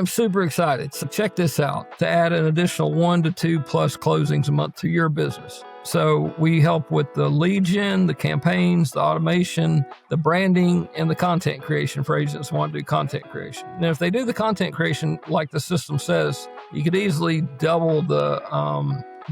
I'm super excited. So check this out, to add an additional 1 to 2 plus closings a month to your business. So we help with the lead gen, the campaigns, the automation, the branding, and the content creation for agents who want to do content creation. Now, if they do the content creation like the system says, you could easily double the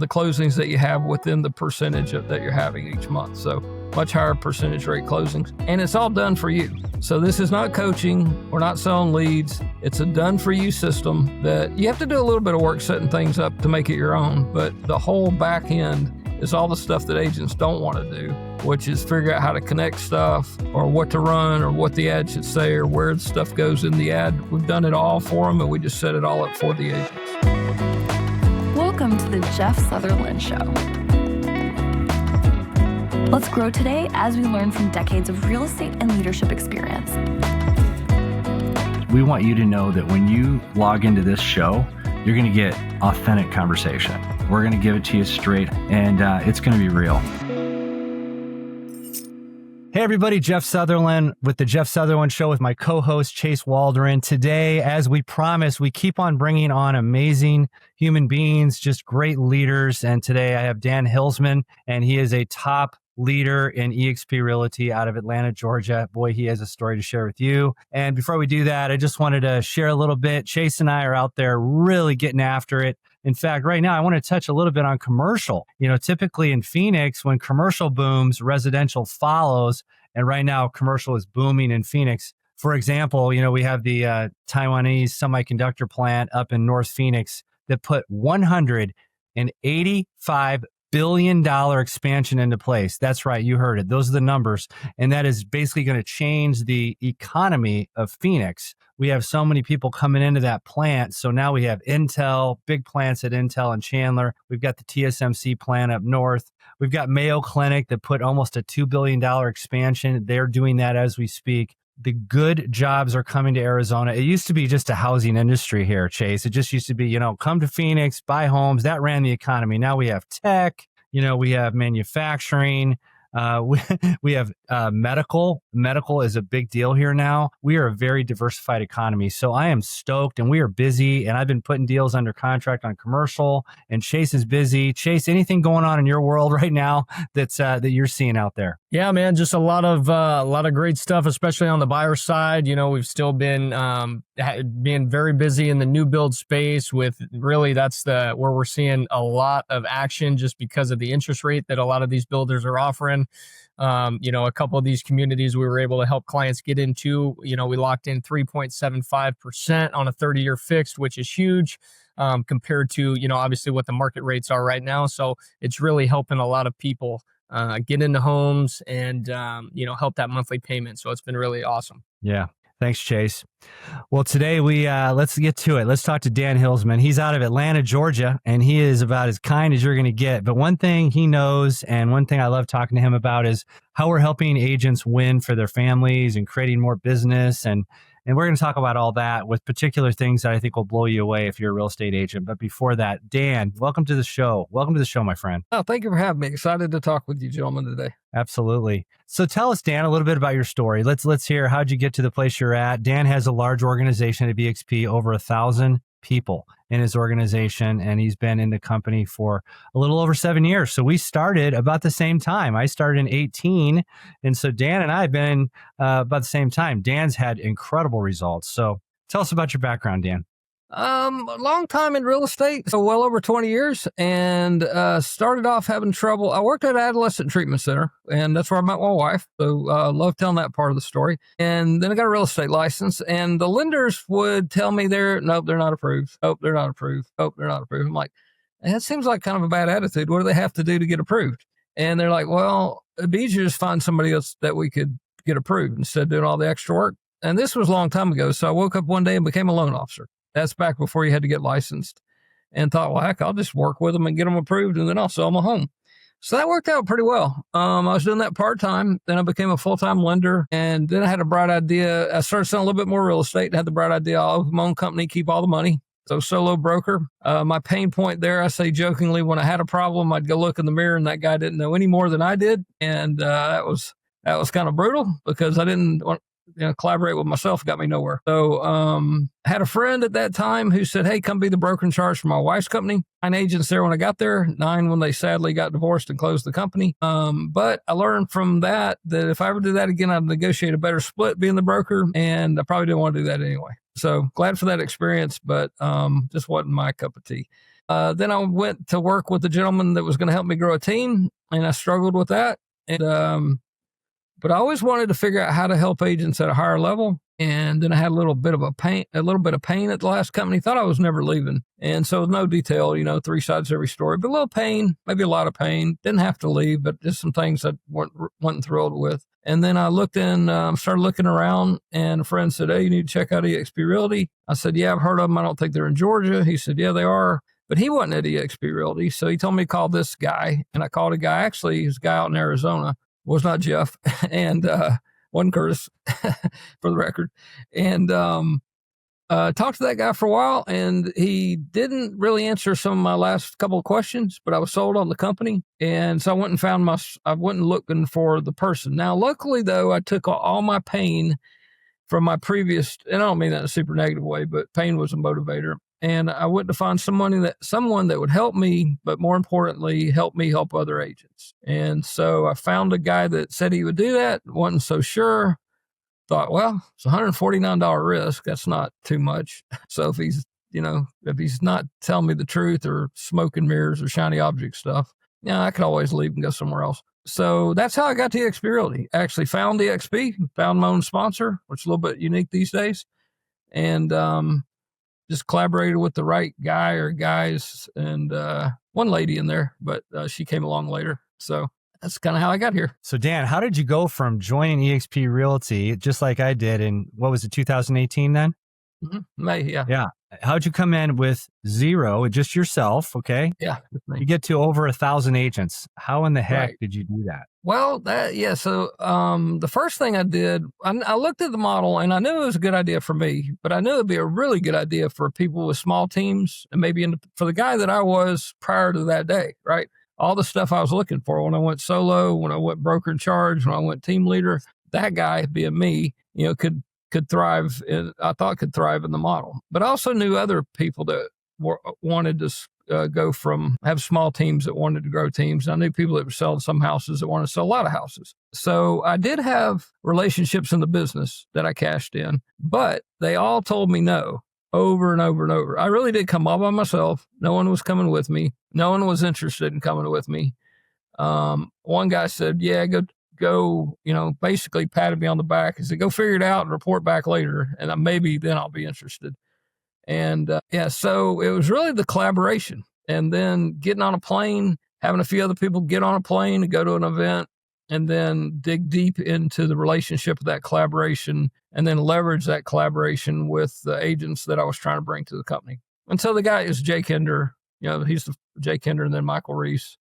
closings that you have within the percentage that you're having each month. So much higher percentage rate closings, and it's all done for you. So this is not coaching. We're not selling leads. It's a done for you system that you have to do a little bit of work setting things up to make it your own, but the whole back end is all the stuff that agents don't want to do, which is figure out how to connect stuff or what to run or what the ad should say or where the stuff goes in the ad. We've done it all for them, and we just set it all up for the agents. Welcome to the Jeff Sutherlin Show. Let's grow today as we learn from decades of real estate and leadership experience. We want you to know that when you log into this show, you're going to get authentic conversation. We're going to give it to you straight, and it's going to be real. Hey everybody, Jeff Sutherlin with the Jeff Sutherlin Show with my co-host Chase Waldren. Today, as we promised, we keep on bringing on amazing human beings, just great leaders. And today I have Dan Hilsman, and he is a top leader in eXp Realty out of Atlanta, Georgia. Boy, he has a story to share with you. And before we do that, I just wanted to share a little bit. Chase and I are out there really getting after it. In fact, right now, I want to touch a little bit on commercial. You know, typically in Phoenix, when commercial booms, residential follows. And right now, commercial is booming in Phoenix. For example, you know, we have the Taiwanese semiconductor plant up in North Phoenix that put $185 billion expansion into place. That's right. You heard it. Those are the numbers. And that is basically going to change the economy of Phoenix. We have so many people coming into that plant. So now we have Intel, big plants at Intel and Chandler. We've got the TSMC plant up north. We've got Mayo Clinic that put almost a $2 billion expansion. They're doing that as we speak. The good jobs are coming to Arizona. It used to be just a housing industry here, Chase. It just used to be, you know, come to Phoenix, buy homes. That ran the economy. Now we have tech, you know, we have manufacturing. We have medical. Medical is a big deal here now. We are a very diversified economy. So I am stoked, and we are busy, and I've been putting deals under contract on commercial, and Chase is busy. Chase, anything going on in your world right now that's that you're seeing out there? Yeah, man, just a lot of great stuff, especially on the buyer side. You know, we've still been being very busy in the new build space with really that's where we're seeing a lot of action just because of the interest rate that a lot of these builders are offering. You know, a couple of these communities we were able to help clients get into, you know, we locked in 3.75% on a 30-year fixed, which is huge compared to, you know, obviously what the market rates are right now. So it's really helping a lot of people get into homes and, you know, help that monthly payment. So it's been really awesome. Yeah. Thanks, Chase. Well, today let's get to it. Let's talk to Dan Hilsman. He's out of Atlanta, Georgia, and he is about as kind as you're going to get. But one thing he knows, and one thing I love talking to him about, is how we're helping agents win for their families and creating more business. And we're going to talk about all that with particular things that I think will blow you away if you're a real estate agent. But before that, Dan, welcome to the show. Welcome to the show, my friend. Oh, thank you for having me. Excited to talk with you gentlemen today. Absolutely. So tell us, Dan, a little bit about your story. Let's hear, how'd you get to the place you're at? Dan has a large organization at BXP, over 1,000 people in his organization, and he's been in the company for a little over 7 years. So we started about the same time. I started in 2018, and so Dan and I have been about the same time. Dan's had incredible results. So tell us about your background, Dan. A long time in real estate, so well over 20 years, and started off having trouble. I worked at an adolescent treatment center, and that's where I met my wife. So love telling that part of the story. And then I got a real estate license, and the lenders would tell me nope, they're not approved. Oh, they're not approved. Oh, they're not approved. I'm like, that seems like kind of a bad attitude. What do they have to do to get approved? And they're like, well, it'd be easier to just find somebody else that we could get approved instead of doing all the extra work. And this was a long time ago. So I woke up one day and became a loan officer. That's back before you had to get licensed, and thought, well, heck, I'll just work with them and get them approved, and then I'll sell them a home. So that worked out pretty well. I was doing that part-time. Then I became a full-time lender, and then I had a bright idea. I started selling a little bit more real estate and had the bright idea, I'll open my own company, keep all the money. So solo broker. My pain point there, I say jokingly, when I had a problem, I'd go look in the mirror, and that guy didn't know any more than I did. And that was kind of brutal because I didn't want collaborate with myself got me nowhere. So I had a friend at that time who said, hey, come be the broker in charge for my wife's company. 9 agents there when I got there, 9 when they sadly got divorced and closed the company. But I learned from that if I ever did that again, I'd negotiate a better split being the broker, and I probably didn't want to do that anyway. So glad for that experience, but just wasn't my cup of tea. Then I went to work with a gentleman that was going to help me grow a team, and I struggled with that. And but I always wanted to figure out how to help agents at a higher level. And then I had a little bit of pain at the last company. Thought I was never leaving. And so no detail, 3 sides to every story, but a little pain, maybe a lot of pain. Didn't have to leave, but just some things I wasn't thrilled with. And then I started looking around, and a friend said, hey, you need to check out eXp Realty. I said, yeah, I've heard of them. I don't think they're in Georgia. He said, yeah, they are. But he wasn't at eXp Realty. So he told me to call this guy. And I called a guy, actually, he's a guy out in Arizona. Was not Jeff, and wasn't Curtis, for the record. And talked to that guy for a while, and he didn't really answer some of my last couple of questions, but I was sold on the company. And so I went and looking for the person. Now, luckily, though, I took all my pain from my previous, and I don't mean that in a super negative way, but pain was a motivator. And I went to find someone that would help me, but more importantly, help me help other agents. And so I found a guy that said he would do that. Wasn't so sure. Thought, well, it's a $149 risk. That's not too much. So if he's not telling me the truth or smoke and mirrors or shiny object stuff, I could always leave and go somewhere else. So that's how I got to eXp Realty. Actually found eXp, found my own sponsor, which is a little bit unique these days. And, just collaborated with the right guy or guys, and one lady in there, but she came along later. So that's kind of how I got here. So Dan, how did you go from joining eXp Realty, just like I did in, 2018 then? Mm-hmm. May, yeah. Yeah. How'd you come in with 0, just yourself, okay? Yeah. You get to over 1,000 agents. How in the heck did you do that? Well, So the first thing I did, I looked at the model, and I knew it was a good idea for me, but I knew it'd be a really good idea for people with small teams, and maybe for the guy that I was prior to that day, right? All the stuff I was looking for when I went solo, when I went broker in charge, when I went team leader, that guy being me, could thrive in the model. But I also knew other people that wanted to have small teams that wanted to grow teams. I knew people that were selling some houses that wanted to sell a lot of houses. So I did have relationships in the business that I cashed in, but they all told me no over and over and over. I really did come all by myself. No one was coming with me. No one was interested in coming with me. One guy said, yeah, go, basically patted me on the back. He said, go figure it out and report back later. And maybe then I'll be interested. And so it was really the collaboration, and then getting on a plane, having a few other people get on a plane and go to an event, and then dig deep into the relationship of that collaboration, and then leverage that collaboration with the agents that I was trying to bring to the company. And so the guy is Jay Kinder, he's the Jay Kinder, and then Michael Reese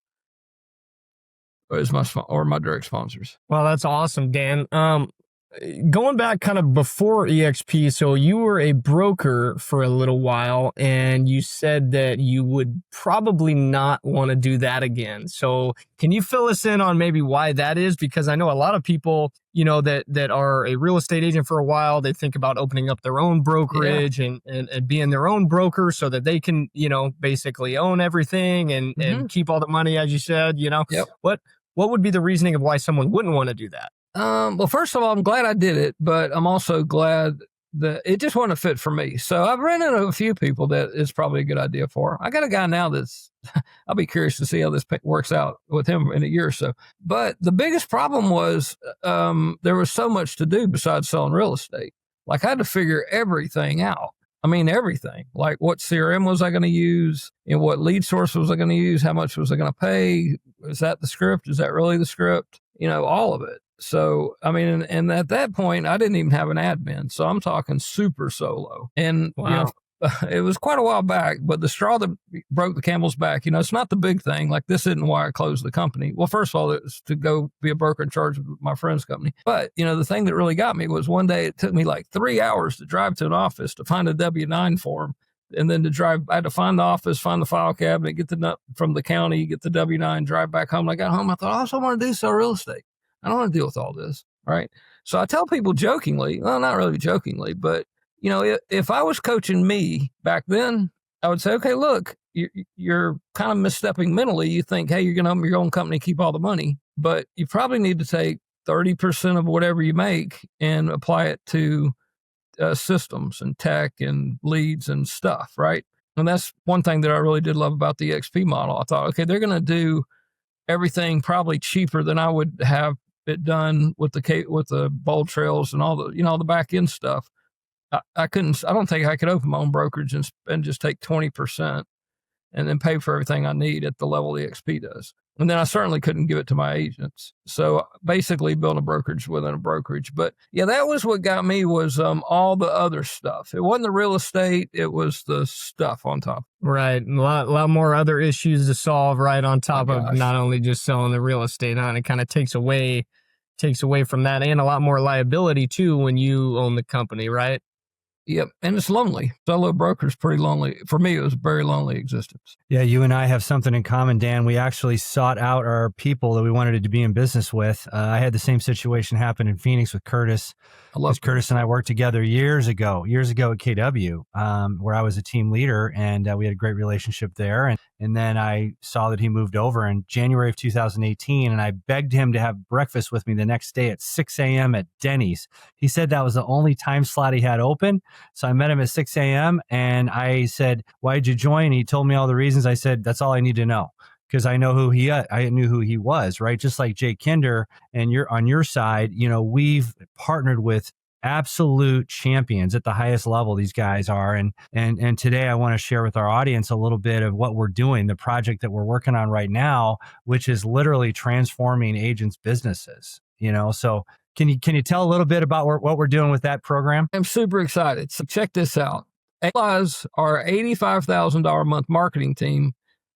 is my direct sponsors. Well, that's awesome, Dan. Going back kind of before eXp, so you were a broker for a little while, and you said that you would probably not want to do that again. So can you fill us in on maybe why that is? Because I know a lot of people, that are a real estate agent for a while, they think about opening up their own brokerage and being their own broker so that they can, basically own everything and keep all the money, as you said, Yep. What would be the reasoning of why someone wouldn't want to do that? Well, first of all, I'm glad I did it, but I'm also glad that it just wasn't a fit for me. So I've ran into a few people that it's probably a good idea for. I got a guy now I'll be curious to see how this works out with him in a year or so. But the biggest problem was there was so much to do besides selling real estate. Like I had to figure everything out. I mean, everything. Like what CRM was I going to use? And what lead source was I going to use? How much was I going to pay? Is that the script? Is that really the script? All of it. So, I mean, and at that point, I didn't even have an admin. So I'm talking super solo. And, wow. It was quite a while back, but the straw that broke the camel's back, it's not the big thing. Like this isn't why I closed the company. Well, first of all, it was to go be a broker in charge of my friend's company. But, the thing that really got me was one day it took me like 3 hours to drive to an office to find a W-9 form. And then I had to find the office, find the file cabinet, get from the county, get the W-9, drive back home. I got home. I thought, I want to do is sell real estate. I don't want to deal with all this. right? So I tell people jokingly, well, not really jokingly, but if I was coaching me back then, I would say, okay, look, you're kind of misstepping mentally. You think, hey, you're going to own your own company, keep all the money, but you probably need to take 30% of whatever you make and apply it to systems and tech and leads and stuff, right? And that's one thing that I really did love about the XP model. I thought, okay, they're going to do everything probably cheaper than I would have it done with the bold trails and all the back end stuff. I don't think I could open my own brokerage and just take 20% and then pay for everything I need at the level the XP does. And then I certainly couldn't give it to my agents. So basically build a brokerage within a brokerage. But yeah, that was what got me was all the other stuff. It wasn't the real estate. It was the stuff on top. Right. A lot more other issues to solve right on top of not only just selling the real estate on. It kind of takes away from that, and a lot more liability too when you own the company, right? Yep. And it's lonely. Solo broker's pretty lonely. For me, it was a very lonely existence. Yeah, you and I have something in common, Dan. We actually sought out our people that we wanted to be in business with. I had the same situation happen in Phoenix with Curtis. I love Curtis and I worked together years ago at KW, where I was a team leader, and we had a great relationship there. And then I saw that he moved over in January of 2018, and I begged him to have breakfast with me the next day at 6 a.m. at Denny's. He said that was the only time slot he had open. So I met him at 6 a.m. and I said, "Why did you join?" He told me all the reasons. I said, "That's all I need to know." Because I knew who he was, right? Just like Jay Kinder, and on your side, we've partnered with absolute champions at the highest level. These guys are, and today I want to share with our audience a little bit of what we're doing, the project that we're working on right now, which is literally transforming agents' businesses. So can you tell a little bit about what we're doing with that program? I'm super excited. So check this out. Utilize our $85,000 a month marketing team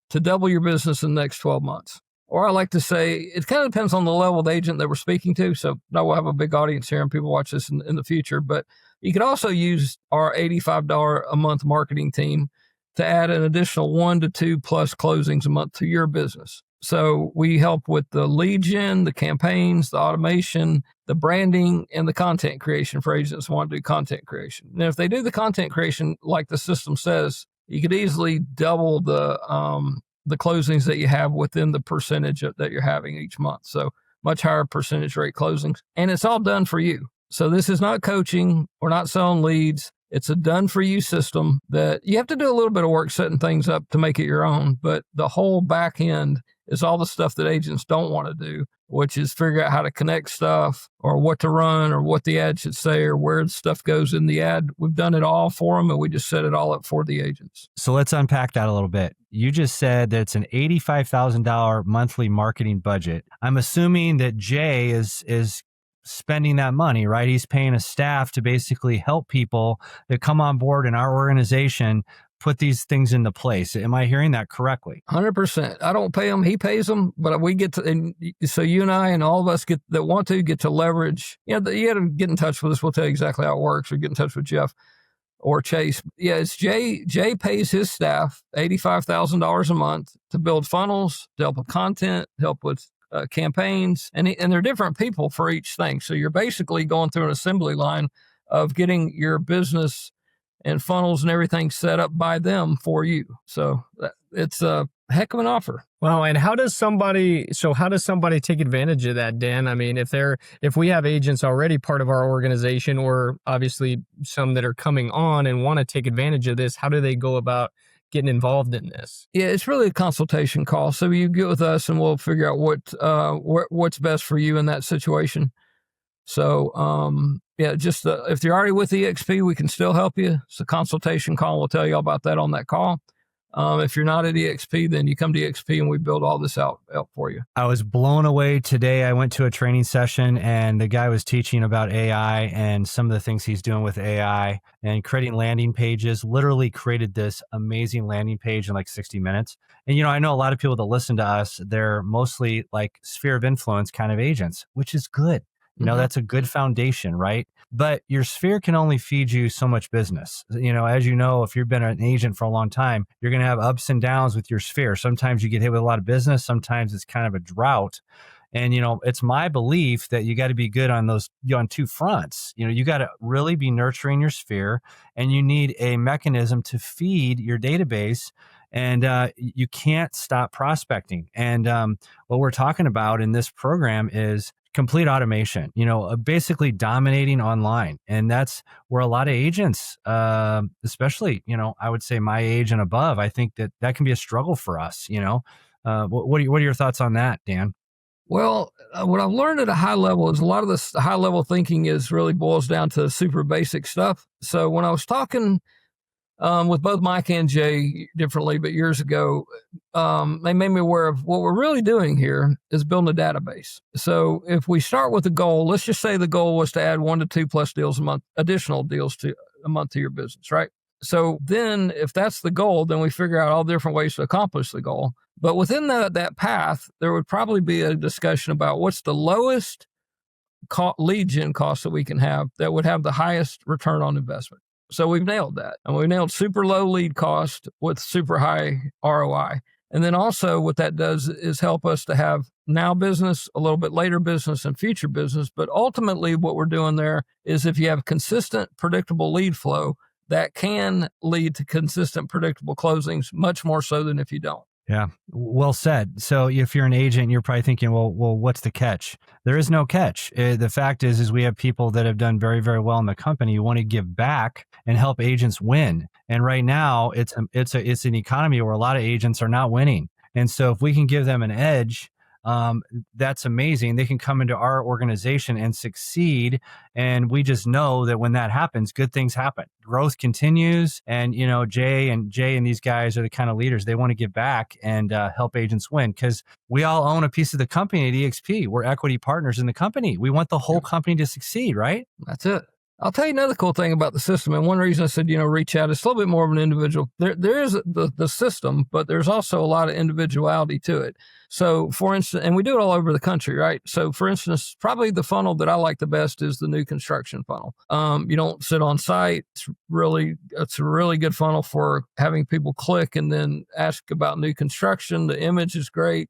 to double your business in the next 12 months. Or I like to say, it kind of depends on the level of the agent that we're speaking to. So now we'll have a big audience here and people watch this in the future. But you could also use our $85 a month marketing team to add an additional 1 to 2 plus closings a month to your business. So we help with the lead gen, the campaigns, the automation, the branding, and the content creation for agents who want to do content creation. And if they do the content creation like the system says, you could easily double the closings that you have within the percentage that you're having each month. So much higher percentage rate closings. And it's all done for you. So this is not coaching. We're not selling leads. It's a done for you system that you have to do a little bit of work setting things up to make it your own. But the whole back end is all the stuff that agents don't want to do, which is figure out how to connect stuff or what to run or what the ad should say or where the stuff goes in the ad. We've done it all for them and we just set it all up for the agents. So let's unpack that a little bit. You just said that it's an $85,000 monthly marketing budget. I'm assuming that Jay is spending that money, right? He's paying a staff to basically help people that come on board in our organization put these things into place. Am I hearing that correctly? 100%. I don't pay him. He pays them, but we get to, and so you and I and all of us get to leverage. You got to get in touch with us. We'll tell you exactly how it works, or get in touch with Jeff or Chase. Yeah, it's Jay. Jay pays his staff $85,000 a month to build funnels, to help with content, help with campaigns, and they're different people for each thing. So you're basically going through an assembly line of getting your business and funnels and everything set up by them for you. So it's a heck of an offer. Well, and how does somebody take advantage of that, Dan? I mean, if we have agents already part of our organization, or obviously some that are coming on and want to take advantage of this, how do they go about getting involved in this? Yeah, it's really a consultation call. So you get with us and we'll figure out what's best for you in that situation. So, if you're already with EXP, we can still help you. It's a consultation call. We'll tell you all about that on that call. If you're not at EXP, then you come to EXP and we build all this out for you. I was blown away today. I went to a training session and the guy was teaching about AI and some of the things he's doing with AI and creating landing pages. Literally created this amazing landing page in like 60 minutes. And, I know a lot of people that listen to us, they're mostly like sphere of influence kind of agents, which is good. That's a good foundation, right? But your sphere can only feed you so much business. As you know, if you've been an agent for a long time, you're going to have ups and downs with your sphere. Sometimes you get hit with a lot of business. Sometimes it's kind of a drought. And, it's my belief that you got to be good on on two fronts. You got to really be nurturing your sphere, and you need a mechanism to feed your database. And you can't stop prospecting. And what we're talking about in this program is complete automation, basically dominating online. And that's where a lot of agents, especially, I would say my age and above, I think that can be a struggle for us. What are your thoughts on that, Dan? Well, what I've learned at a high level is a lot of this high level thinking really boils down to super basic stuff. So when I was talking with both Mike and Jay differently, but years ago, they made me aware of what we're really doing here is building a database. So if we start with a goal, let's just say the goal was to add 1 to 2 plus deals a month, additional deals to a month to your business, right? So then if that's the goal, then we figure out all different ways to accomplish the goal. But within that path, there would probably be a discussion about what's the lowest lead gen cost that we can have that would have the highest return on investment. So we've nailed that. And we nailed super low lead cost with super high ROI. And then also what that does is help us to have now business, a little bit later business, and future business. But ultimately what we're doing there is if you have consistent, predictable lead flow, that can lead to consistent, predictable closings, much more so than if you don't. Yeah, well said. So if you're an agent, you're probably thinking, well, what's the catch? There is no catch. The fact is we have people that have done very, very well in the company who want to give back and help agents win. And right now, it's an economy where a lot of agents are not winning. And so if we can give them an edge, that's amazing. They can come into our organization and succeed. And we just know that when that happens, good things happen. Growth continues. And, Jay and these guys are the kind of leaders. They want to give back and help agents win because we all own a piece of the company at EXP. We're equity partners in the company. We want the whole company to succeed, right? That's it. I'll tell you another cool thing about the system. And one reason I said, reach out, it's a little bit more of an individual. There is the system, but there's also a lot of individuality to it. So for instance, and we do it all over the country, right? So for instance, probably the funnel that I like the best is the new construction funnel. You don't sit on site. It's a really good funnel for having people click and then ask about new construction. The image is great.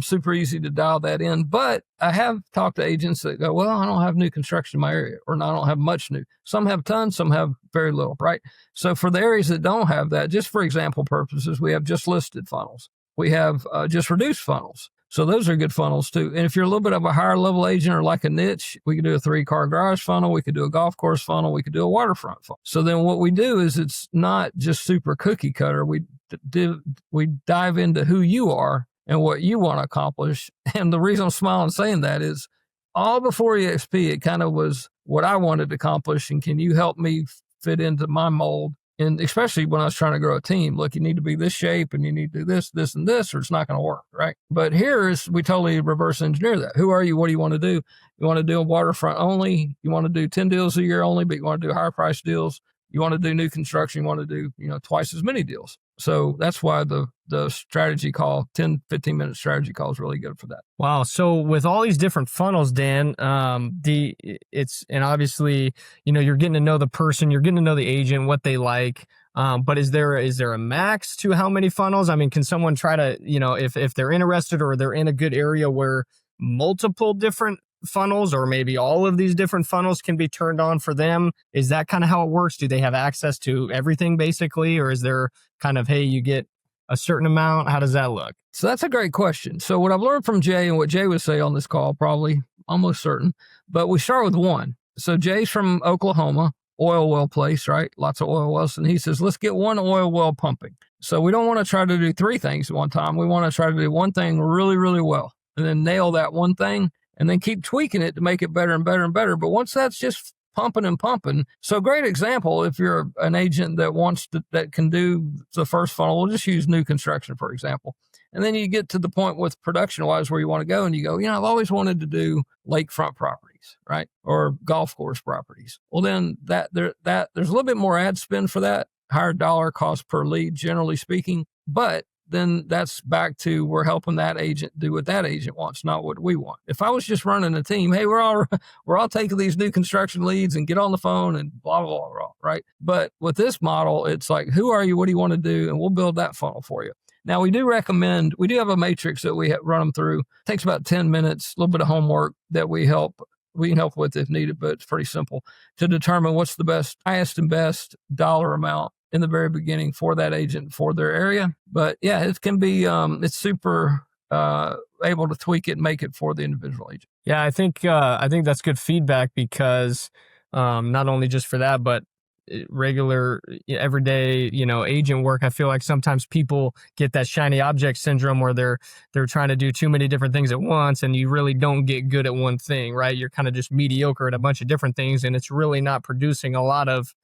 Super easy to dial that in. But I have talked to agents that go, well, I don't have new construction in my area, or I don't have much new. Some have tons, some have very little, right? So for the areas that don't have that, just for example purposes, we have just listed funnels. We have just reduced funnels. So those are good funnels too. And if you're a little bit of a higher level agent or like a niche, we could do a 3-car garage funnel. We could do a golf course funnel. We could do a waterfront funnel. So then what we do is it's not just super cookie cutter. We dive into who you are and what you want to accomplish. And the reason I'm smiling saying that is all before EXP, it kind of was what I wanted to accomplish. And can you help me fit into my mold? And especially when I was trying to grow a team, look, you need to be this shape and you need to do this, this, and this, or it's not going to work, right? But we totally reverse engineer that. Who are you? What do you want to do? You want to do a waterfront only? You want to do 10 deals a year only, but you want to do higher price deals? You want to do new construction? You want to do, twice as many deals? So that's why the strategy call, 10, 15-minute strategy call is really good for that. Wow. So with all these different funnels, Dan, and obviously, you're getting to know the person, you're getting to know the agent, what they like. But is there a max to how many funnels? I mean, can someone try to, if they're interested or they're in a good area where multiple different funnels or maybe all of these different funnels can be turned on for them? Is that kind of how it works? Do they have access to everything basically? Or is there kind of, hey, you get a certain amount? How does that look? So that's a great question. So what I've learned from Jay and what Jay would say on this call, probably almost certain, but we start with one. So Jay's from Oklahoma, oil well place, right? Lots of oil wells. And he says, let's get one oil well pumping. So we don't want to try to do 3 things at one time. We want to try to do one thing really, really well and then nail that one thing and then keep tweaking it to make it better and better and better. But once that's just pumping and pumping. So great example, if you're an agent that can do the first funnel, we'll just use new construction, for example. And then you get to the point with production-wise where you want to go and you go, I've always wanted to do lakefront properties, right? Or golf course properties. Well, then there's a little bit more ad spend for that, higher dollar cost per lead, generally speaking. But then that's back to we're helping that agent do what that agent wants, not what we want. If I was just running a team, hey, we're all taking these new construction leads and get on the phone and blah, blah, blah, right? But with this model, it's like, who are you? What do you want to do? And we'll build that funnel for you. Now, we do have a matrix that we run them through. It takes about 10 minutes, a little bit of homework that we can help with if needed, but it's pretty simple to determine what's the highest and best dollar amount in the very beginning for that agent for their area. But yeah, it can be, it's super able to tweak it and make it for the individual agent. Yeah, I think that's good feedback because not only just for that, but regular everyday agent work. I feel like sometimes people get that shiny object syndrome where they're trying to do too many different things at once, and you really don't get good at one thing, right? You're kind of just mediocre at a bunch of different things, and it's really not producing a lot of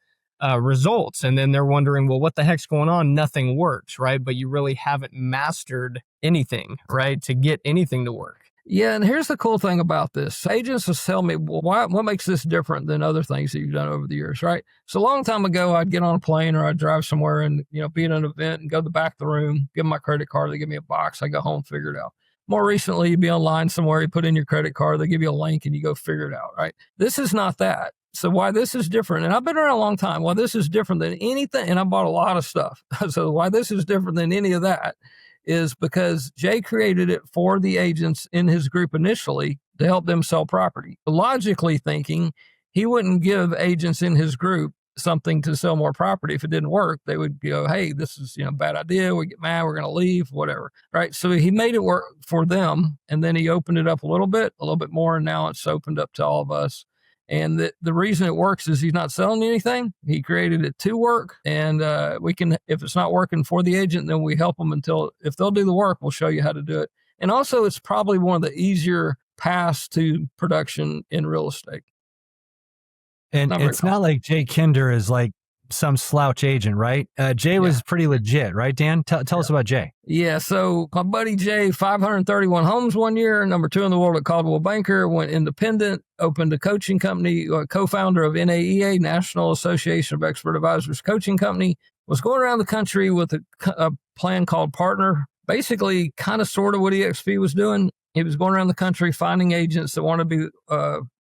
results. And then they're wondering, well, what the heck's going on? Nothing works, right? But you really haven't mastered anything, right, to get anything to work. Yeah, and here's the cool thing about this. Agents will tell me, well, what makes this different than other things that you've done over the years, right? So a long time ago, I'd get on a plane or I'd drive somewhere and, be at an event and go to the back of the room, give them my credit card, they give me a box, I go home, figure it out. More recently, you'd be online somewhere, you put in your credit card, they give you a link and you go figure it out, right? This is not that. So why this is different, and I've been around a long time, why this is different than anything, and I bought a lot of stuff. So why this is different than any of that is because Jay created it for the agents in his group initially to help them sell property. Logically thinking, he wouldn't give agents in his group something to sell more property. If it didn't work, they would go, hey, this is a bad idea. We get mad. We're going to leave, whatever. Right. So he made it work for them. And then he opened it up a little bit more. And now it's opened up to all of us. And the reason it works is he's not selling anything. He created it to work. And we can, if it's not working for the agent, then we help them if they'll do the work, we'll show you how to do it. And also, it's probably one of the easier paths to production in real estate. And it's not like Jay Kinder is like some slouch agent, right? Jay was pretty legit, right, Dan? Tell us about Jay. Yeah, so my buddy Jay, 531 homes one year, number 2 in the world at Caldwell Banker, went independent, opened a coaching company, co-founder of NAEA, National Association of Expert Advisors Coaching Company, was going around the country with a plan called Partner, basically kind of sort of what EXP was doing. He was going around the country finding agents that want to be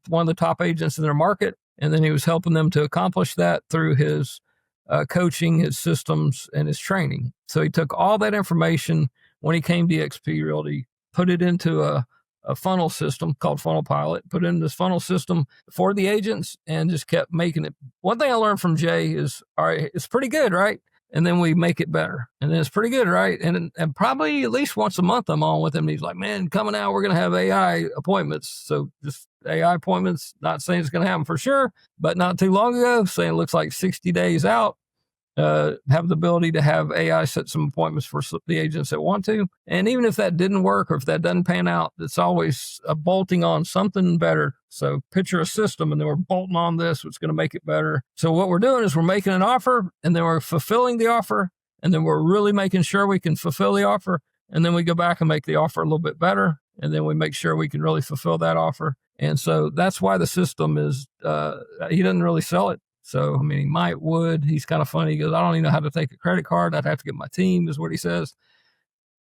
one of the top agents in their market. And then he was helping them to accomplish that through his coaching, his systems, and his training. So he took all that information when he came to EXP Realty, put it into a funnel system called Funnel Pilot, put it in this funnel system for the agents and just kept making it. One thing I learned from Jay is, all right, it's pretty good, right? And then we make it better. And then it's pretty good, right? And probably at least once a month I'm on with him. And he's like, man, coming out, we're going to have AI appointments. So just AI appointments, not saying it's going to happen for sure, but not too long ago, saying it looks like 60 days out, have the ability to have AI set some appointments for the agents that want to. And even if that didn't work or if that doesn't pan out, it's always bolting on something better. So picture a system and then we're bolting on this, what's going to make it better. So what we're doing is we're making an offer and then we're fulfilling the offer. And then we're really making sure we can fulfill the offer. And then we go back and make the offer a little bit better. And then we make sure we can really fulfill that offer. And so that's why the system is, he doesn't really sell it. So, I mean, he would. He's kind of funny. He goes, I don't even know how to take a credit card. I'd have to get my team, is what he says.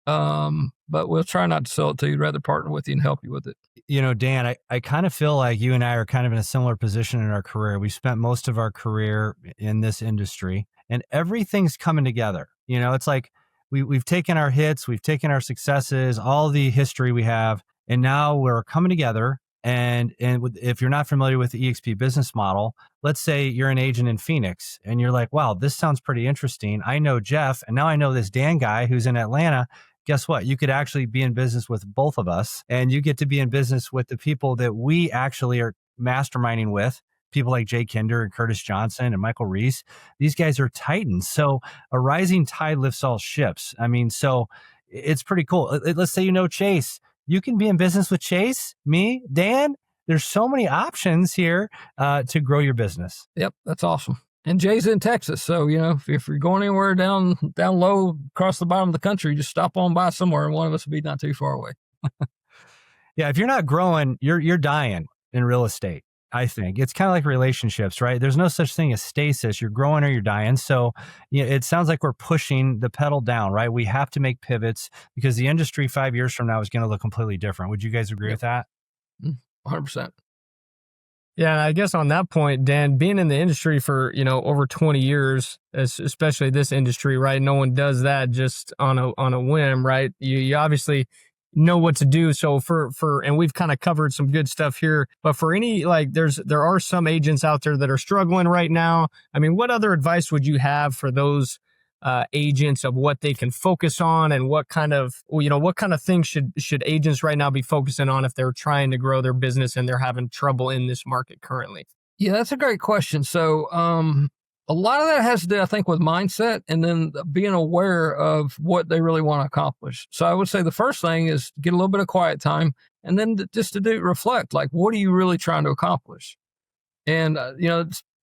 But we'll try not to sell it to you. Rather partner with you and help you with it. Dan, I kind of feel like you and I are kind of in a similar position in our career. We spent most of our career in this industry and everything's coming together. It's like we've taken our hits, we've taken our successes, all the history we have, and now we're coming together. And if you're not familiar with the EXP business model, let's say you're an agent in Phoenix and you're like, wow, this sounds pretty interesting. I know Jeff, and now I know this Dan guy who's in Atlanta. Guess what? You could actually be in business with both of us, and you get to be in business with the people that we actually are masterminding with, people like Jay Kinder and Curtis Johnson and Michael Reese. These guys are titans. So a rising tide lifts all ships. I mean, so it's pretty cool. Let's say Chase. You can be in business with Chase, me, Dan. There's so many options here to grow your business. Yep, that's awesome. And Jay's in Texas, so if you're going anywhere down low across the bottom of the country, just stop on by somewhere, and one of us will be not too far away. Yeah, if you're not growing, you're dying in real estate. I think it's kind of like relationships, right? There's no such thing as stasis. You're growing or you're dying. So it sounds like we're pushing the pedal down, right? We have to make pivots because the industry 5 years from now is going to look completely different. Would you guys agree with that? 100%. Yeah, I guess on that point, Dan, being in the industry for, over 20 years, especially this industry, right? No one does that just on a whim, right? You obviously know what to do. So and we've kind of covered some good stuff here, but for any, like, there are some agents out there that are struggling right now. I mean, what other advice would you have for those agents of what they can focus on, and what kind of things should agents right now be focusing on if they're trying to grow their business and they're having trouble in this market currently? Yeah, that's a great question. So, a lot of that has to do, I think, with mindset and then being aware of what they really want to accomplish. So I would say the first thing is get a little bit of quiet time, and then just to reflect, like, what are you really trying to accomplish? And,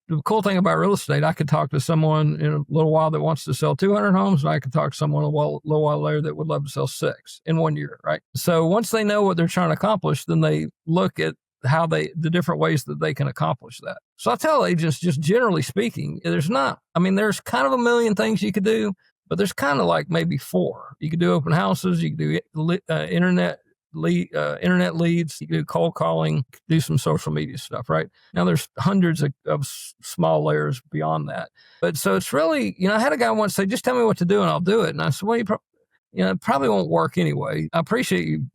the cool thing about real estate, I could talk to someone in a little while that wants to sell 200 homes, and I could talk to someone a little while later that would love to sell 6 in 1 year, right? So once they know what they're trying to accomplish, then they look at the different ways that they can accomplish that. So I tell agents, just generally speaking, there's kind of a million things you could do, but there's kind of like maybe 4. You could do open houses, you could do internet leads, you can do cold calling, do some social media stuff, right? Now there's hundreds of small layers beyond that. But so it's really, I had a guy once say, just tell me what to do and I'll do it. And I said, well, it probably won't work anyway. I appreciate you,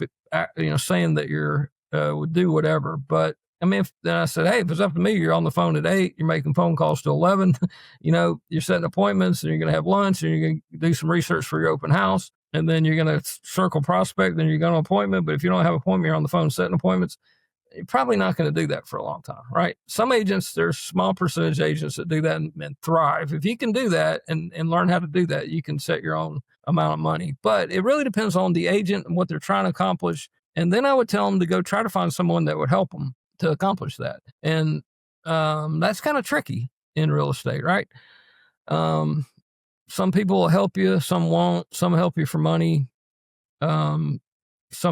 saying that you're, would do whatever. But then I said, hey, if it's up to me, you're on the phone at 8, you're making phone calls till 11, you're setting appointments, and you're going to have lunch, and you're going to do some research for your open house. And then you're going to circle prospect, then you're going to appointment. But if you don't have an appointment, you're on the phone setting appointments. You're probably not going to do that for a long time, right? Some agents, there's small percentage agents that do that and thrive. If you can do that and learn how to do that, you can set your own amount of money. But it really depends on the agent and what they're trying to accomplish. And then I would tell them to go try to find someone that would help them to accomplish that. And that's kind of tricky in real estate, right? Some people will help you, some won't. Some help you for money. Some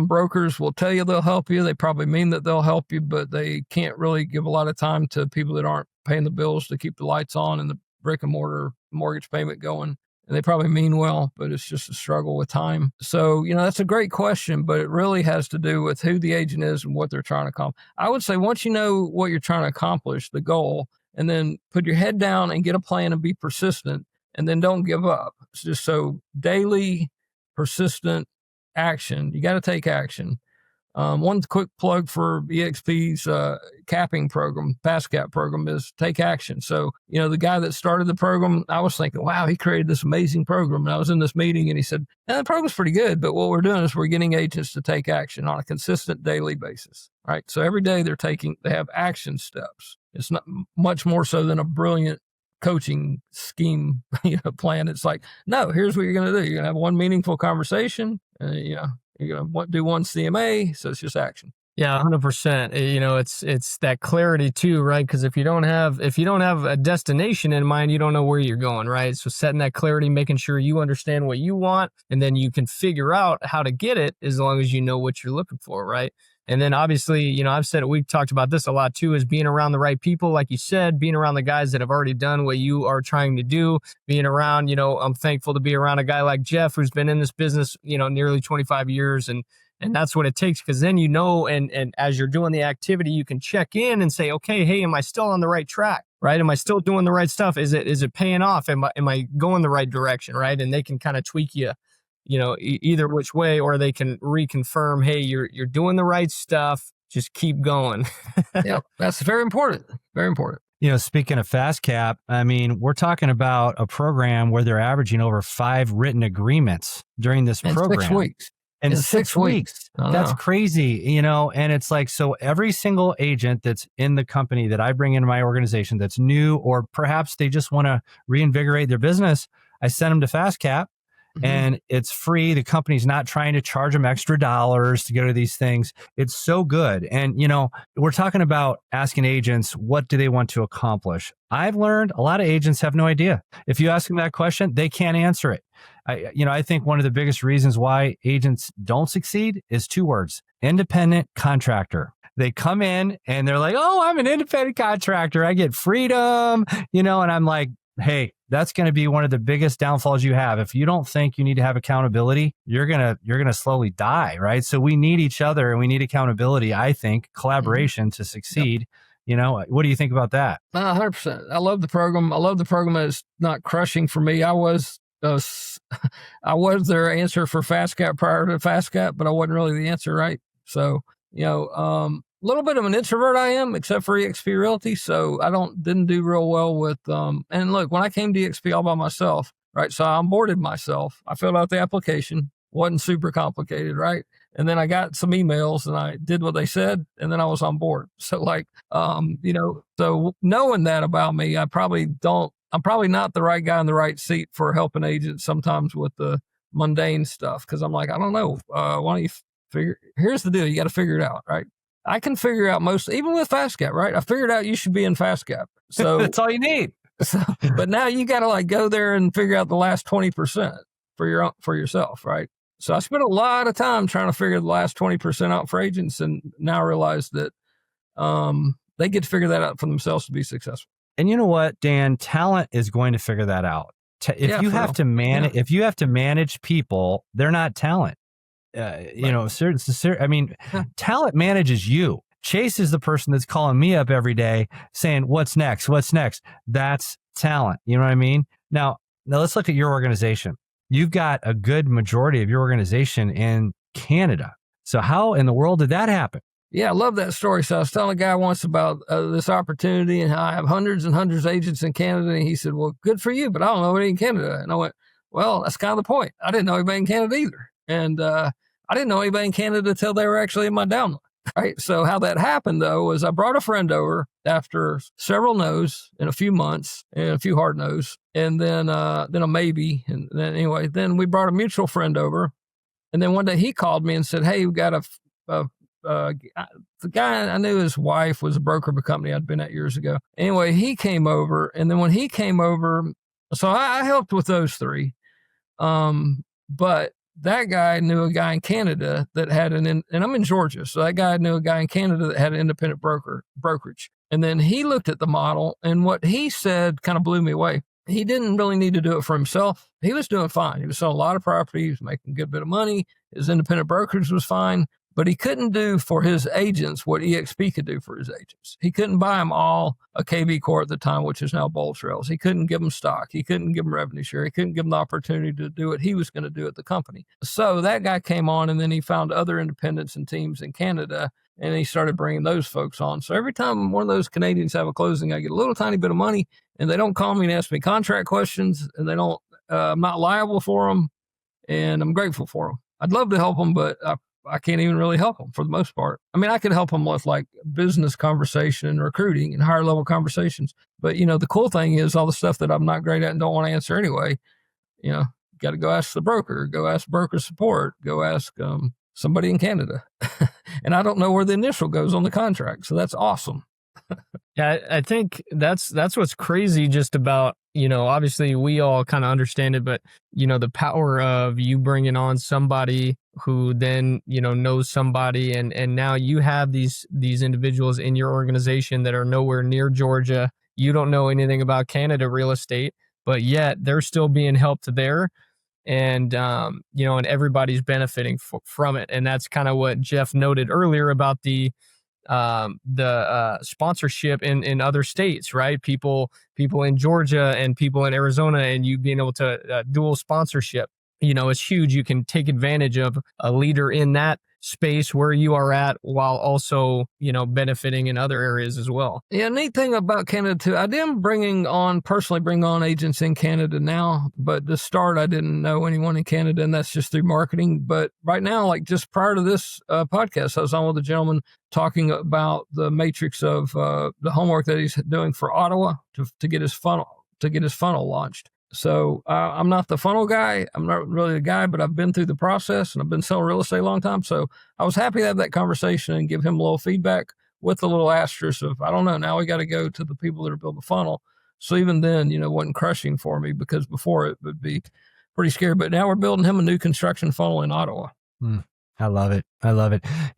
brokers will tell you they'll help you. They probably mean that they'll help you, but they can't really give a lot of time to people that aren't paying the bills to keep the lights on and the brick and mortar mortgage payment going. And they probably mean well, but it's just a struggle with time. So, that's a great question, but it really has to do with who the agent is and what they're trying to accomplish. I would say once you know what you're trying to accomplish, the goal, and then put your head down and get a plan and be persistent. And then don't give up. It's just so daily, persistent action. You got to take action. One quick plug for EXP's capping program, fast cap program, is take action. So, the guy that started the program, I was thinking, wow, he created this amazing program. And I was in this meeting and he said, the program's pretty good, but what we're doing is we're getting agents to take action on a consistent daily basis, right? So every day they have action steps. It's not much more so than a brilliant coaching scheme, plan. It's like, no, here's what you're going to do. You're going to have one meaningful conversation. You're going to do one CMA. So it's just action. Yeah, 100%. It's that clarity too, right? Because if you don't have a destination in mind, you don't know where you're going, right? So setting that clarity, making sure you understand what you want, and then you can figure out how to get it as long as you know what you're looking for, right? And then obviously, I've said it, we've talked about this a lot too, is being around the right people. Like you said, being around the guys that have already done what you are trying to do, being around, I'm thankful to be around a guy like Jeff, who's been in this business, nearly 25 years. And that's what it takes. Cause then, and as you're doing the activity, you can check in and say, okay, hey, am I still on the right track? Right? Am I still doing the right stuff? Is it paying off? Am I going the right direction? Right? And they can kind of tweak you, either which way, or they can reconfirm, hey, you're doing the right stuff. Just keep going. Yeah, that's very important. Very important. Speaking of fast cap, we're talking about a program where they're averaging over 5 written agreements during this program. 6 weeks. In 6 weeks. That's crazy, and it's like, so every single agent that's in the company that I bring into my organization that's new, or perhaps they just want to reinvigorate their business, I send them to fast cap. And it's free. The company's not trying to charge them extra dollars to go to these things. It's so good. And, we're talking about asking agents, what do they want to accomplish? I've learned a lot of agents have no idea. If you ask them that question, they can't answer it. I think one of the biggest reasons why agents don't succeed is 2 words: independent contractor. They come in and they're like, oh, I'm an independent contractor. I get freedom, and I'm like, hey, that's going to be one of the biggest downfalls you have. If you don't think you need to have accountability, you're going to slowly die, right? So we need each other and we need accountability, I think, collaboration to succeed. What do you think about that? 100%. I love the program. I love the program. It's not crushing for me. I was their answer for FastCap prior to FastCap, but I wasn't really the answer, right? So, a little bit of an introvert I am, except for EXP Realty. So I didn't do real well with, and look, when I came to EXP all by myself, right? So I onboarded myself. I filled out the application. Wasn't super complicated, right? And then I got some emails and I did what they said, and then I was on board. So so knowing that about me, I'm probably not the right guy in the right seat for helping agents sometimes with the mundane stuff. Cause I'm like, I don't know. Why don't you here's the deal. You got to figure it out, right? I can figure out even with FastCap, right? I figured out you should be in FastCap. So that's all you need. But now you got to go there and figure out the last 20% for yourself, right? So I spent a lot of time trying to figure the last 20% out for agents, and now I realize that they get to figure that out for themselves to be successful. And you know what, Dan? Talent is going to figure that out. If you have to manage people, they're not talent. Talent manages you. Chase is the person that's calling me up every day saying, "What's next? What's next?" That's talent. You know what I mean? Now let's look at your organization. You've got a good majority of your organization in Canada. So how in the world did that happen? Yeah, I love that story. So I was telling a guy once about this opportunity and how I have hundreds and hundreds of agents in Canada. And he said, "Well, good for you, but I don't know anybody in Canada." And I went, "Well, that's kind of the point. I didn't know anybody in Canada either. And I didn't know anybody in Canada until they were actually in my downline." Right. So how that happened, though, was I brought a friend over after several no's in a few months and a few hard no's, and then a maybe. And then we brought a mutual friend over. And then one day he called me and said, "Hey, we got the guy I knew, his wife was a broker of a company I'd been at years ago." Anyway, he came over. And then when he came over, so I helped with those three. But that guy knew a guy in Canada that had and I'm in Georgia. So that guy knew a guy in Canada that had an independent brokerage. And then he looked at the model, and what he said kind of blew me away. He didn't really need to do it for himself. He was doing fine. He was selling a lot of property. He was making a good bit of money. His independent brokerage was fine, but he couldn't do for his agents what EXP could do for his agents. He couldn't buy them all a KB Core at the time, which is now Bold Trails. He couldn't give them stock. He couldn't give them revenue share. He couldn't give them the opportunity to do what he was going to do at the company. So that guy came on, and then he found other independents and teams in Canada, and he started bringing those folks on. So every time one of those Canadians have a closing, I get a little tiny bit of money, and they don't call me and ask me contract questions, and they don't. I'm not liable for them, and I'm grateful for them. I'd love to help them, but I can't even really help them for the most part. I mean, I could help them with like business conversation and recruiting and higher level conversations. But, the cool thing is all the stuff that I'm not great at and don't want to answer anyway, got to go ask the broker, go ask broker support, go ask somebody in Canada. And I don't know where the initial goes on the contract. So that's awesome. Yeah, I think that's what's crazy just about, obviously we all kind of understand it, but, the power of you bringing on somebody who then, knows somebody, and now you have these individuals in your organization that are nowhere near Georgia. You don't know anything about Canada real estate, but yet they're still being helped there. And, and everybody's benefiting from it. And that's kind of what Jeff noted earlier about the sponsorship in other states, right? People in Georgia and people in Arizona, and you being able to dual sponsorship, it's huge. You can take advantage of a leader in that space where you are at while also, benefiting in other areas as well. Yeah, neat thing about Canada too, I didn't personally bring on agents in Canada now, but to start, I didn't know anyone in Canada, and that's just through marketing. But right now, like just prior to this podcast, I was on with a gentleman talking about the matrix of the homework that he's doing for Ottawa to get his funnel launched. So I'm not the funnel guy. I'm not really the guy, but I've been through the process, and I've been selling real estate a long time. So I was happy to have that conversation and give him a little feedback with a little asterisk of, I don't know, now we got to go to the people that are building the funnel. So even then, it wasn't crushing for me, because before it would be pretty scary. But now we're building him a new construction funnel in Ottawa. I love it.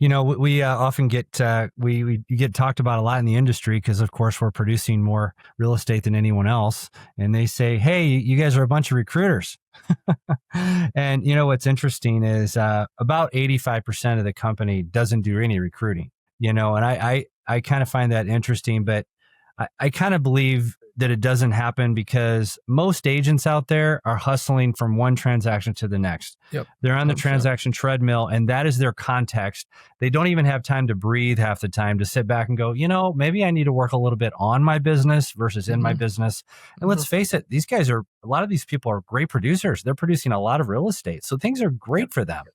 We often get we get talked about a lot in the industry because, of course, we're producing more real estate than anyone else. And they say, "Hey, you guys are a bunch of recruiters." And what's interesting is about 85% of the company doesn't do any recruiting. And I kind of find that interesting, but I kind of believe that it doesn't happen because most agents out there are hustling from one transaction to the next. Yep. They're on the 100%. transaction treadmill, and that is their context. They don't even have time to breathe half the time to sit back and go, maybe I need to work a little bit on my business versus in my business. And let's face it, a lot of these people are great producers. They're producing a lot of real estate. So things are great for them.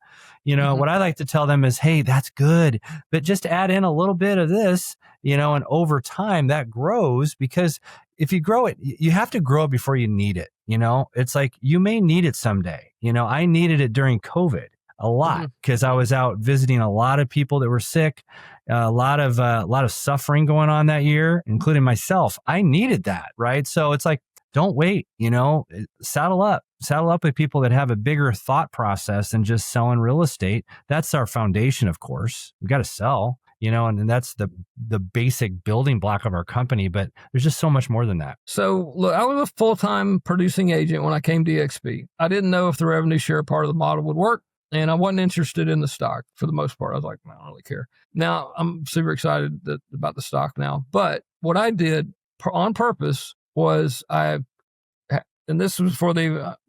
What I like to tell them is, hey, that's good, but just add in a little bit of this, and over time that grows, because if you grow it, you have to grow it before you need it. It's like you may need it someday. I needed it during COVID a lot because I was out visiting a lot of people that were sick, a lot of suffering going on that year, including myself. I needed that. Right. So it's like, don't wait, saddle up with people that have a bigger thought process than just selling real estate. That's our foundation, of course. We got to sell, and that's the basic building block of our company, but there's just so much more than that. So look, I was a full-time producing agent when I came to EXP. I didn't know if the revenue share part of the model would work, and I wasn't interested in the stock for the most part. I was like, I don't really care. Now I'm super excited about the stock now, but what I did on purpose was and this was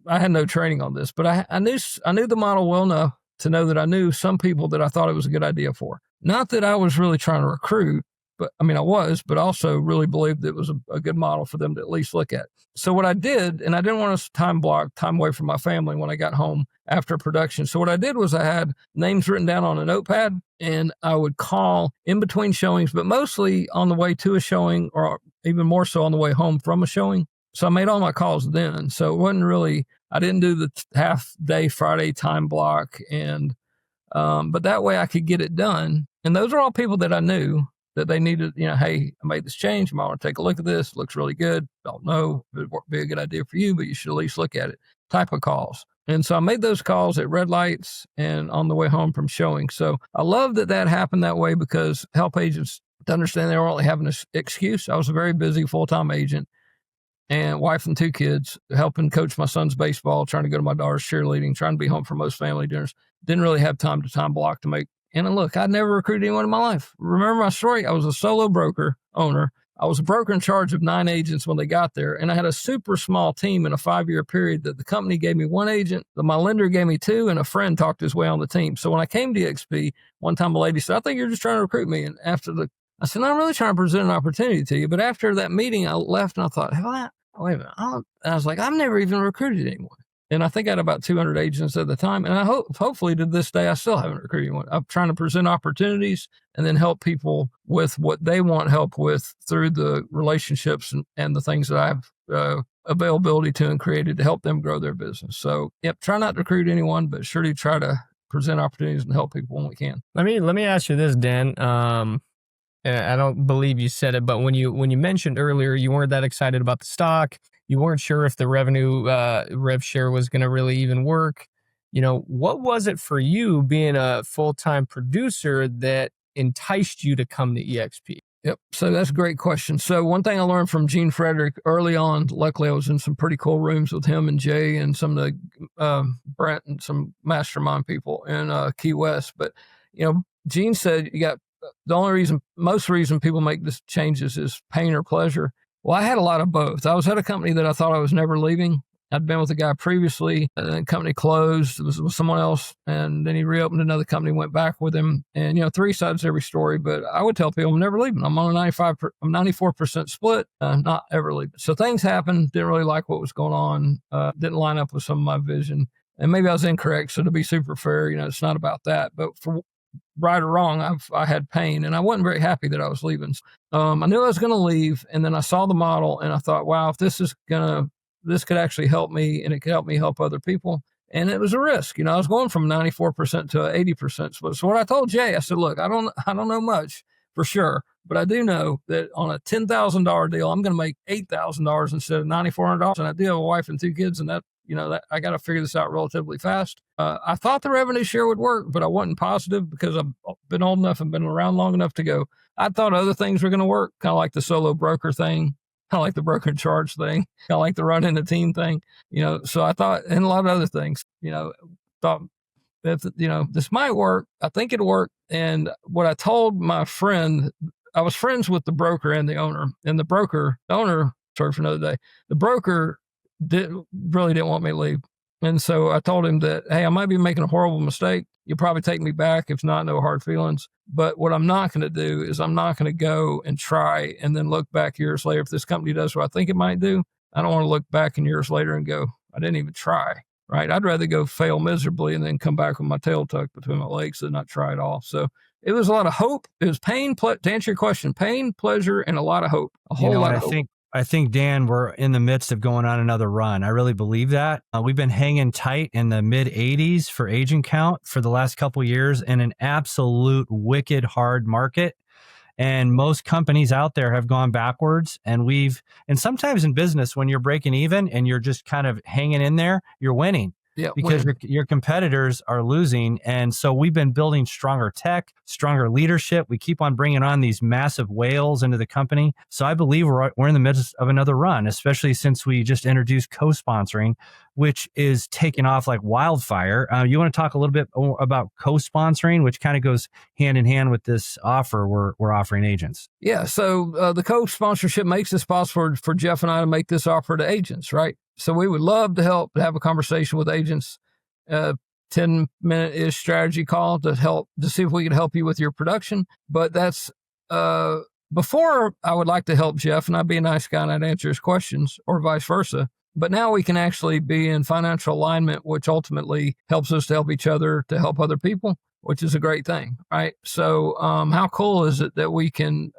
I had no training on this, but I knew the model well enough to know that I knew some people that I thought it was a good idea for. Not that I was really trying to recruit, but I was, but also really believed it was a good model for them to at least look at. So what I did, and I didn't want to time away from my family when I got home after production. So what I did was I had names written down on a notepad, and I would call in between showings, but mostly on the way to a showing, or even more so on the way home from a showing. So I made all my calls then. So it wasn't really, I didn't do the half day Friday time block, but that way I could get it done. And those are all people that I knew that they needed, hey, I made this change. You might want to take a look at this. It looks really good. Don't know if it would be a good idea for you, but you should at least look at it type of calls. And so I made those calls at red lights and on the way home from showing. So I love that happened that way, because help agents to understand they were only having an excuse. I was a very busy full-time agent and wife and 2 kids, helping coach my son's baseball, trying to go to my daughter's cheerleading, trying to be home for most family dinners. Didn't really have time block to make. And look, I'd never recruited anyone in my life. Remember my story? I was a solo broker owner. I was a broker in charge of 9 agents when they got there. And I had a super small team in a 5-year period that the company gave me 1 agent, that my lender gave me 2, and a friend talked his way on the team. So when I came to XP, one time a lady said, I think you're just trying to recruit me. And I said, no, I'm really trying to present an opportunity to you. But after that meeting, I left and I thought, wait a minute. And I was like, I've never even recruited anyone. And I think I had about 200 agents at the time. And I hopefully to this day, I still haven't recruited anyone. I'm trying to present opportunities and then help people with what they want help with through the relationships and the things that I have availability to and created to help them grow their business. So, try not to recruit anyone, but surely try to present opportunities and help people when we can. Let me ask you this, Dan. I don't believe you said it, but when you mentioned earlier you weren't that excited about the stock, you weren't sure if the revenue rev share was going to really even work. What was it for you being a full-time producer that enticed you to come to EXP? Yep. So that's a great question. So one thing I learned from Gene Frederick early on, luckily I was in some pretty cool rooms with him and Jay and some of the Brent and some mastermind people in Key West. But, Gene said most reason people make this changes is pain or pleasure. Well, I had a lot of both. I was at a company that I thought I was never leaving. I'd been with a guy previously, and the company closed. It was with someone else, and then he reopened another company, went back with him. And, 3 sides to every story, but I would tell people I'm never leaving. I'm on a 94% split, not ever leaving. So things happened, didn't really like what was going on, didn't line up with some of my vision. And maybe I was incorrect, so to be super fair, it's not about that. But for right or wrong, I had pain, and I wasn't very happy that I was leaving. I knew I was going to leave, and then I saw the model, and I thought, wow, if this could actually help me, and it could help me help other people. And it was a risk. I was going from 94% to 80%. So what I told Jay, I said, look, I don't know much for sure, but I do know that on a $10,000 deal, I'm going to make $8,000 instead of $9,400. And I do have a wife and 2 kids, and that I got to figure this out relatively fast. I thought the revenue share would work, but I wasn't positive because I've been old enough and been around long enough to go, I thought other things were going to work, kind of like the solo broker thing, kind of like the broker in charge thing, kind of like the run in the team thing, so I thought, and a lot of other things, thought that, this might work. I think it'll work. And what I told my friend I was friends with the broker and the owner, and the owner, sorry for another day, the broker really didn't want me to leave. And so I told him that, hey, I might be making a horrible mistake. You'll probably take me back. If not, no hard feelings. But what I'm not going to do is I'm not going to go and try and then look back years later. If this company does what I think it might do, I don't want to look back in years later and go, I didn't even try, right? I'd rather go fail miserably and then come back with my tail tucked between my legs than not try at all. So it was a lot of hope. It was pain, to answer your question, pain, pleasure, and a lot of hope. A whole lot of hope. I think, Dan, we're in the midst of going on another run. I really believe that. We've been hanging tight in the mid 80s for agent count for the last couple of years in an absolute wicked hard market. And most companies out there have gone backwards. And sometimes in business, when you're breaking even and you're just kind of hanging in there, you're winning. Yeah, because your competitors are losing. And so we've been building stronger tech, stronger leadership. We keep on bringing on these massive whales into the company. So I believe we're in the midst of another run, especially since we just introduced co-sponsoring, which is taking off like wildfire. You want to talk a little bit about co-sponsoring, which kind of goes hand in hand with this offer we're offering agents? Yeah. So the co-sponsorship makes this possible for Jeff and I to make this offer to agents, right? So we would love to have a conversation with agents, 10-minute-ish strategy call to see if we can help you with your production. But that's before I would like to help Jeff, and I'd be a nice guy and I'd answer his questions, or vice versa. But now we can actually be in financial alignment, which ultimately helps us to help each other, to help other people, which is a great thing, right? So how cool is it that we can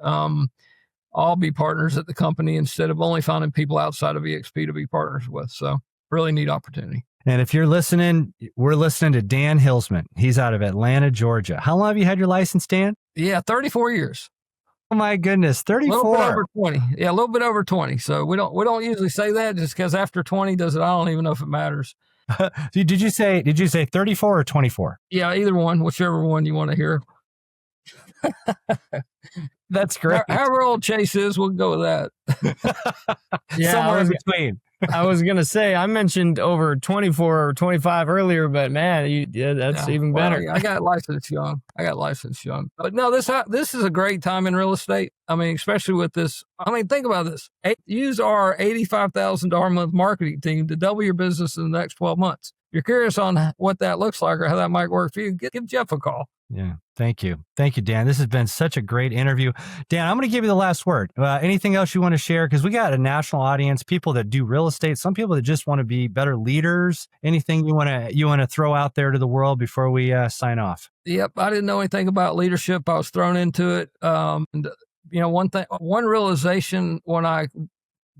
all be partners at the company instead of only finding people outside of EXP to be partners with? So really neat opportunity. And if you're listening, we're listening to Dan Hilsman. He's out of Atlanta, Georgia. How long have you had your license, Dan? Yeah, 34 years. Oh my goodness, 34. A little bit over 20. Yeah, a little bit over 20. So we don't usually say that just because after 20 does it. I don't even know if it matters. Did you say 34 or 24? Yeah, either one, whichever one you want to hear. That's great. However old Chase is, we'll go with that. Yeah, somewhere in between. I was going to say, I mentioned over 24 or 25 earlier, but man, that's even better. I got licensed young. But no, this is a great time in real estate. I mean, especially with this. I mean, think about this. Use our $85,000 a month marketing team to double your business in the next 12 months. If you're curious on what that looks like or how that might work for you, give Jeff a call. Yeah. Thank you, Dan. This has been such a great interview. Dan, I'm going to give you the last word. Anything else you want to share? Because we got a national audience, people that do real estate, some people that just want to be better leaders. Anything you want to throw out there to the world before we sign off? Yep. I didn't know anything about leadership. I was thrown into it. One realization when I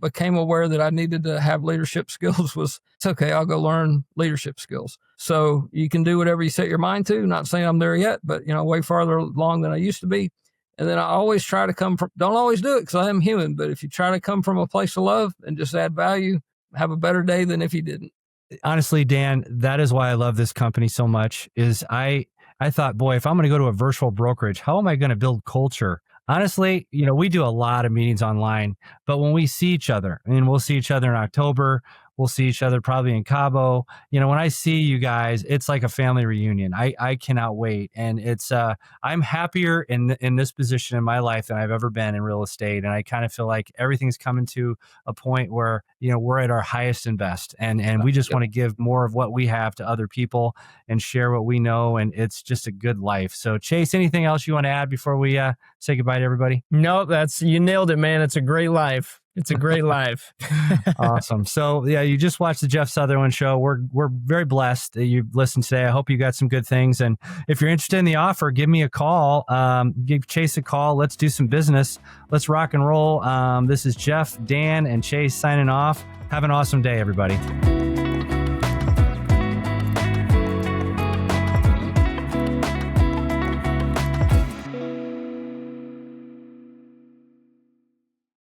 became aware that I needed to have leadership skills was, it's okay, I'll go learn leadership skills. So you can do whatever you set your mind to. Not saying I'm there yet, but way farther along than I used to be. And then I always try to don't always do it because I am human, but if you try to come from a place of love and just add value, have a better day than if you didn't. Honestly, Dan, that is why I love this company so much. Is I thought, boy, if I'm going to go to a virtual brokerage, how am I going to build culture? Honestly, we do a lot of meetings online, but when we see each other, and we'll see each other in October, we'll see each other probably in Cabo. When I see you guys, it's like a family reunion. I cannot wait. And it's, I'm happier in this position in my life than I've ever been in real estate. And I kind of feel like everything's coming to a point where, we're at our highest and best. And we just want to give more of what we have to other people and share what we know. And it's just a good life. So Chase, anything else you want to add before we say goodbye to everybody? No, you nailed it, man. It's a great life. It's a great life. Awesome. So yeah, you just watched the Jeff Sutherlin show. We're very blessed that you listened today. I hope you got some good things. And if you're interested in the offer, give me a call. Give Chase a call. Let's do some business. Let's rock and roll. This is Jeff, Dan, and Chase signing off. Have an awesome day, everybody.